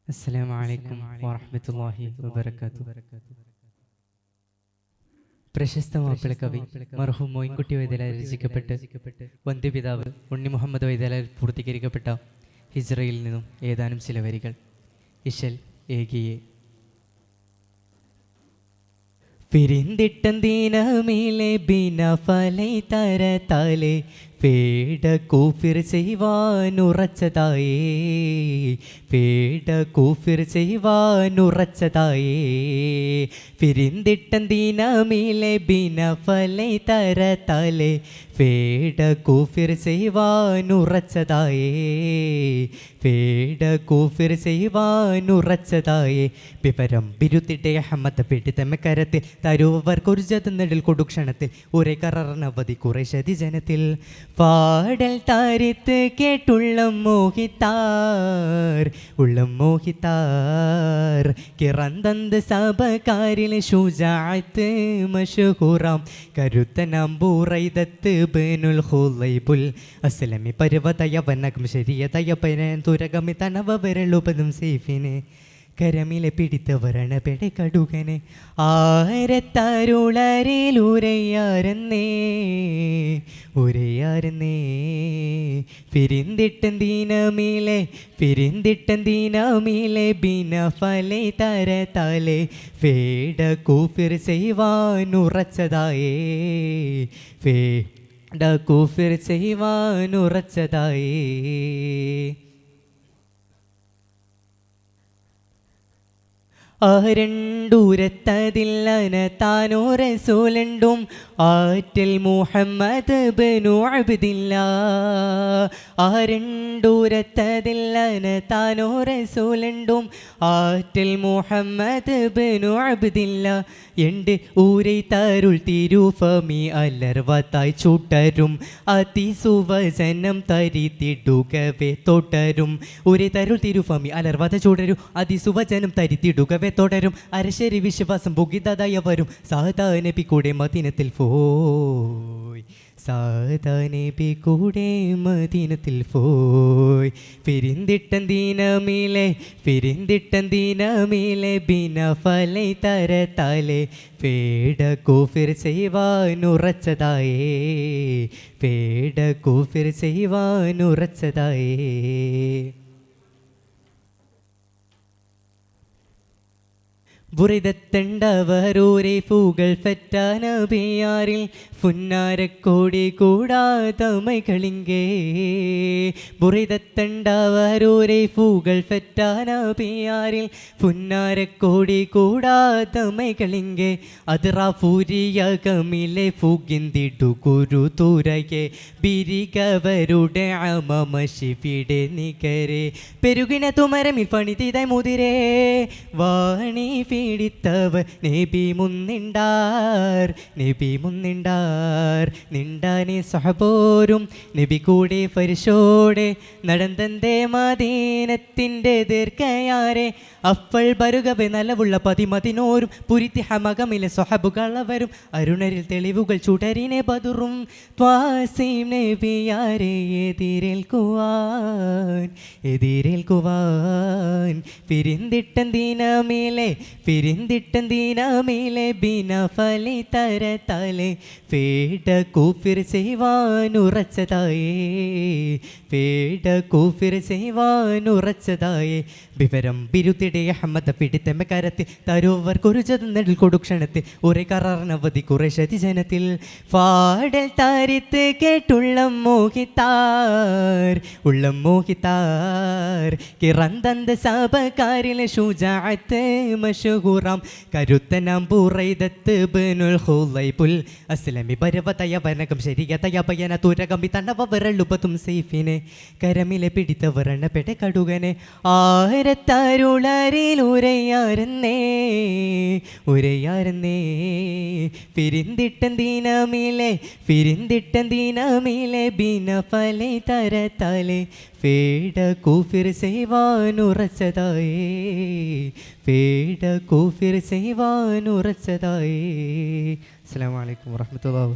അസ്സലാമു അലൈക്കും വറഹ്മത്തുള്ളാഹി വബറകാതുഹു. പ്രശസ്ത മാപ്പിള കവി മർഹൂം മോയിൻകുട്ടി വൈദ്യലാൽ രചിക്കപ്പെട്ട് വന്ധ്യപിതാവ് ഉണ്ണി മുഹമ്മദ് വൈദ്യലാൽ പൂർത്തീകരിക്കപ്പെട്ട ഹിജ്റയിൽ നിന്നും ഏതാനും ചില വരികൾ. ഇശൽ ഏകിയെ പിരിന്തിട്ടീനമിലെ ബിന ഫലൈ തരത്താലെ പേട കൂഫിർ ചെയ്യുവാനുറച്ചതായേ, പേട കൂഫിർ ചെയ്യുവാനുറച്ചതായേ. പിരിന്തിട്ടീനമിലെ ബിന ഫലൈ തരത്താലെ പേട കൂഫിർ ചെയ്യുവാനുറച്ചതായേ, പേട കൂഫിർ ചെയ്യുവാനുറച്ചതായേ. വിവരം ബിരുത്തിട്ടെ അഹമ്മദ് പിടിത്തമ്മക്കരത്തിൽ തരുവർക്കൊരു ജതന്നിടൽ കൊടുക്ഷണത്തിൽ ഒരേ കറർണവധി കുറേശതി ജനത്തിൽ പാടൽ താരിത്ത് കേട്ടുള്ള മോഹിത്താർ, ഉള്ളം മോഹിത്താർ. കിറന്തന്ത് സഭക്കാരിൽ ഷുജാഅത്ത് മഷ്ഹൂറാം കരുത്തനാം ബുറൈദത്ത് ബിനുൽ ഖുലൈബുൽ അസ്ലമി പർവതയവനകം ശരീയതയപനൻ തുരകമി തനവ വിരലുപതും സൈഫിനെ കരമിലെ പിടിത്തവരണ പെടെ കടുകനെ. ആരത്താരുളരിലുരയാരെന്നേ ഉരയാരെന്നേ. പിരിന്തിട്ടീനമിലെ പിരിന്തിട്ടീനമിലെ ബിന ഫലൈ തരത്താലെ പേട കൂഫിർ ചെയ്യുവാനുറച്ചതായേ, പേട കൂഫിർ ചെയ്യുവാനുറച്ചതായേ. ആരണ്ടൂരത്തതില്ലന താനോ റസൂലുണ്ടും ആറ്റൽ മുഹമ്മദ് ബിനു അബ്ദില്ലാ. ആരണ്ടൂരത്തതില്ലന താനോ റസൂലുണ്ടും ആറ്റൽ മുഹമ്മദ് ബിനു അബ്ദില്ലാ. എണ്ട് ഊരൈ തരുൾ തിരുഫമി അലർവത്തായി ചുട്ടരും അതിസുവചനം തരിത്തിടുകവേ തൊട്ടരും. ഊരൈ തരുൾ തിരുഫമി അലർവത ചുടരും അതിസുവചനം തരിത്തിടുകവേ തുടരും. അരശരി വിശ്വാസം പുകിതതായ വരും സാധാ നബി കൂടെ മദീനത്തിൽ പോയി, സാധാ നബി കൂടെ മദീനത്തിൽ പോയി. പിരിന്തിട്ടീനമിലെ പിരിന്തിട്ടീനമിലെ ബിന ഫലൈ തരത്താലെ പേട കൂഫിർ ചെയ്യുവാനുറച്ചതായേ, പേട കൂഫിർ ചെയ്യുവാനുറച്ചതായേ. ബുറിദത്തണ്ടവരൂരെ പൂകൾ ഫറ്റാനബിയാറിൽ പുന്നാരക്കോടി കൂടാതമൈകളിങ്കേ. ബുറിദത്തണ്ടവരൂരെ പൂകൾ ഫറ്റാനബിയാറിൽ പുന്നാരക്കോടി കൂടാതമൈകളിങ്കേ. അതിറാഫൂരിയകമിലെ പൂകിന്തിടു കുരു തുരയെ ബിരികവരുടെ അമമശിവിടെ നികരെ. പെരുകിന തുമരമിൽ പണിതിതായി മുതിരേ വാണി പീഡിത്തവർ നബി മുന്നിണ്ടാർ, നബി മുന്നിണ്ടാർ. നിണ്ടാനെ സഹബോരും നബി കൂടെ ഫരിശോടെ നടന്തേ മദീനത്തിൻ്റെ ദീർഘയാരെ. അപ്പൾ ബരുകവെ നലവുള്ള പതിമതിനോരും പുരിത്തി ഹമകമിലെ സ്വഹബുകളവരും അരുണരിൽ തെളിവുകൾ ചുടരിനെ ബദുറും ത്വാസീം നബിയാരെ എതിരേൽക്കുവാൻ, എതിരേൽക്കുവാൻ. പിരിന്തിട്ടീനമിലെ പിരിന്തിട്ടീനമിലെ ബിന ഫലൈ തരത്താലെ പേട കൂഫിർ ചെയ്യുവാനുറച്ചതായേ, പേട കൂഫിർ ചെയ്യുവാനുറച്ചതായേ. വിവരം ബിരുത്തിടെ അഹമ്മദ് പിടിത്തമ്മക്കരത്തിൽ തരുവർക്കൊരു ജതന്നിടൽ കൊടുക്ഷണത്തിൽ ഒരേ കറർണവധി കുറേശതി ജനത്തിൽ പാടൽ താരിത്ത് കേട്ടുള്ള മോഹിത്താർ, ഉള്ളം മോഹിത്താർ. കിറന്തന്ത് സഭക്കാരിലെ ഷുജാഅത്ത് മഷ്ഹൂറാം കരുത്തനാം ബുറൈദത്ത് ബിനുൽ ഖുലൈബുൽ അസ്ലമി പർവതയവനകം ശരീയതയപന തുരകമി തനവ വിരലുപതും സൈഫിനെ കരമിലെ പിടിത്തവരണ പെടെ കടുകനെ. ആരത്താരുളരിലുരയാരെന്നേ ഉരയാരെന്നേ. പിരിന്തിട്ടീനമിലെ പിരിന്തിട്ടീനമിലെ ബിന ഫലൈ തരത്താലെ പേട കൂഫിർ ചെയ്യുവാനുറച്ചതായേ, പേട കൂഫിർ ചെയ്യുവാനുറച്ചതായേ. അസ്സലാമു അലൈക്കും വറഹ്മത്തുള്ളാഹി.